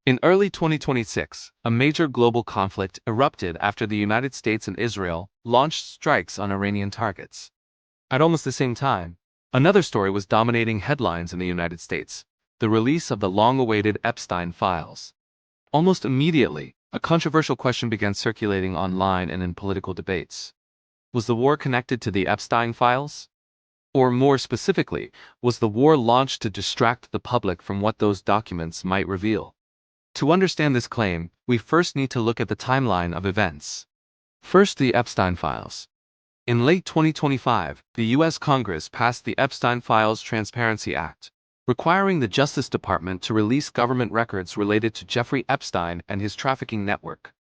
In early 2026, a major global conflict erupted after the United States and Israel launched strikes on Iranian targets. At almost the same time, another story was dominating headlines in the United States: the release of the long-awaited Epstein files. Almost immediately, a controversial question began circulating online and in political debates. Was the war connected to the Epstein files? Or more specifically, was the war launched to distract the public from what those documents might reveal? To understand this claim, we first need to look at the timeline of events. First, the Epstein files. In late 2025, the U.S. Congress passed the Epstein Files Transparency Act, requiring the Justice Department to release government records related to Jeffrey Epstein and his trafficking network.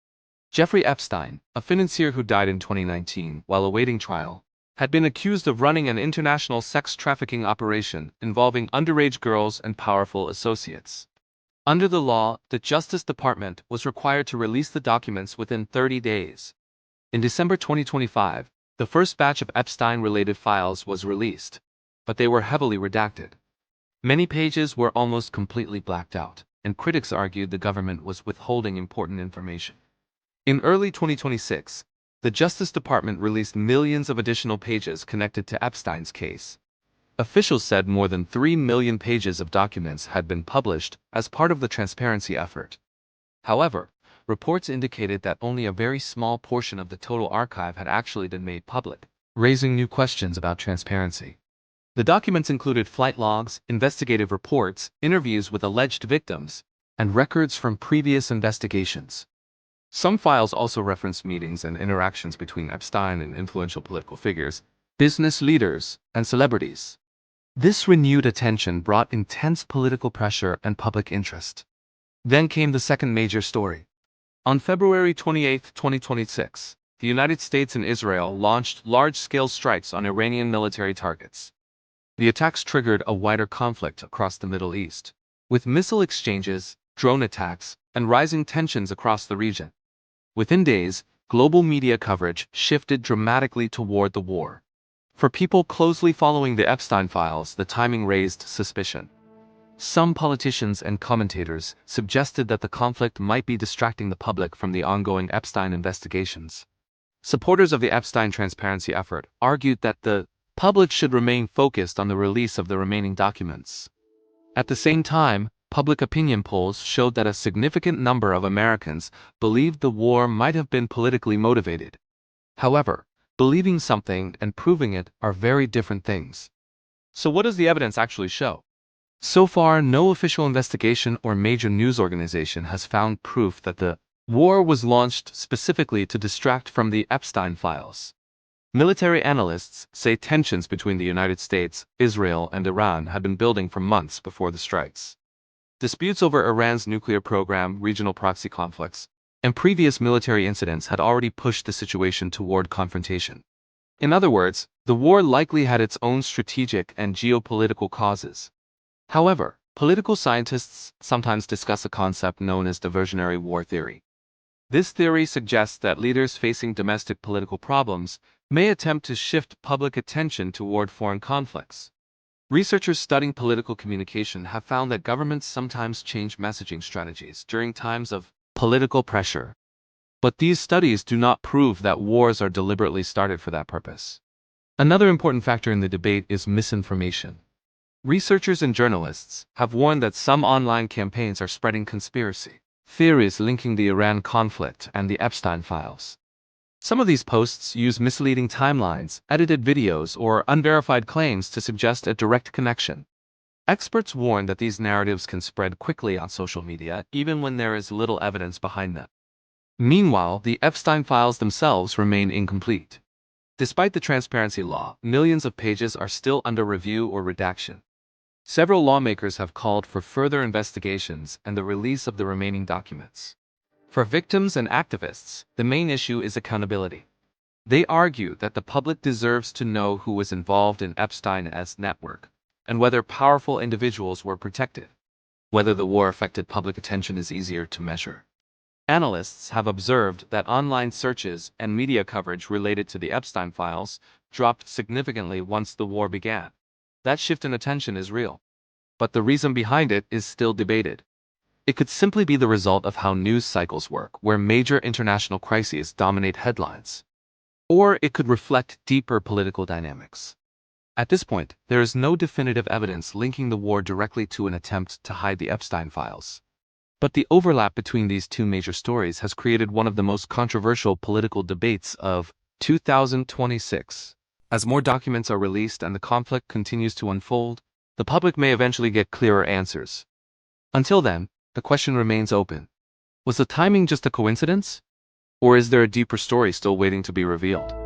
Jeffrey Epstein, a financier who died in 2019 while awaiting trial, had been accused of running an international sex trafficking operation involving underage girls and powerful associates. Under the law, the Justice Department was required to release the documents within 30 days. In December 2025, the first batch of Epstein-related files was released, but they were heavily redacted. Many pages were almost completely blacked out, and critics argued the government was withholding important information. In early 2026, the Justice Department released millions of additional pages connected to Epstein's case. Officials said more than 3 million pages of documents had been published as part of the transparency effort. However, reports indicated that only a very small portion of the total archive had actually been made public, raising new questions about transparency. The documents included flight logs, investigative reports, interviews with alleged victims, and records from previous investigations. Some files also referenced meetings and interactions between Epstein and influential political figures, business leaders, and celebrities. This renewed attention brought intense political pressure and public interest. Then came the second major story. On February 28, 2026, the United States and Israel launched large-scale strikes on Iranian military targets. The attacks triggered a wider conflict across the Middle East, with missile exchanges, drone attacks, and rising tensions across the region. Within days, global media coverage shifted dramatically toward the war. For people closely following the Epstein files, the timing raised suspicion. Some politicians and commentators suggested that the conflict might be distracting the public from the ongoing Epstein investigations. Supporters of the Epstein transparency effort argued that the public should remain focused on the release of the remaining documents. At the same time, public opinion polls showed that a significant number of Americans believed the war might have been politically motivated. However, believing something and proving it are very different things. So what does the evidence actually show? So far, no official investigation or major news organization has found proof that the war was launched specifically to distract from the Epstein files. Military analysts say tensions between the United States, Israel, and Iran had been building for months before the strikes. Disputes over Iran's nuclear program, regional proxy conflicts, and previous military incidents had already pushed the situation toward confrontation. In other words, the war likely had its own strategic and geopolitical causes. However, political scientists sometimes discuss a concept known as diversionary war theory. This theory suggests that leaders facing domestic political problems may attempt to shift public attention toward foreign conflicts. Researchers studying political communication have found that governments sometimes change messaging strategies during times of political pressure. But these studies do not prove that wars are deliberately started for that purpose. Another important factor in the debate is misinformation. Researchers and journalists have warned that some online campaigns are spreading conspiracy theories linking the Iran conflict and the Epstein files. Some of these posts use misleading timelines, edited videos, or unverified claims to suggest a direct connection. Experts warn that these narratives can spread quickly on social media, even when there is little evidence behind them. Meanwhile, the Epstein files themselves remain incomplete. Despite the transparency law, millions of pages are still under review or redaction. Several lawmakers have called for further investigations and the release of the remaining documents. For victims and activists, the main issue is accountability. They argue that the public deserves to know who was involved in Epstein's network, and whether powerful individuals were protected. Whether the war affected public attention is easier to measure. Analysts have observed that online searches and media coverage related to the Epstein files dropped significantly once the war began. That shift in attention is real, but the reason behind it is still debated. It could simply be the result of how news cycles work, where major international crises dominate headlines. Or it could reflect deeper political dynamics. At this point, there is no definitive evidence linking the war directly to an attempt to hide the Epstein files. But the overlap between these two major stories has created one of the most controversial political debates of 2026. As more documents are released and the conflict continues to unfold, the public may eventually get clearer answers. Until then, the question remains open. Was the timing just a coincidence? Or is there a deeper story still waiting to be revealed?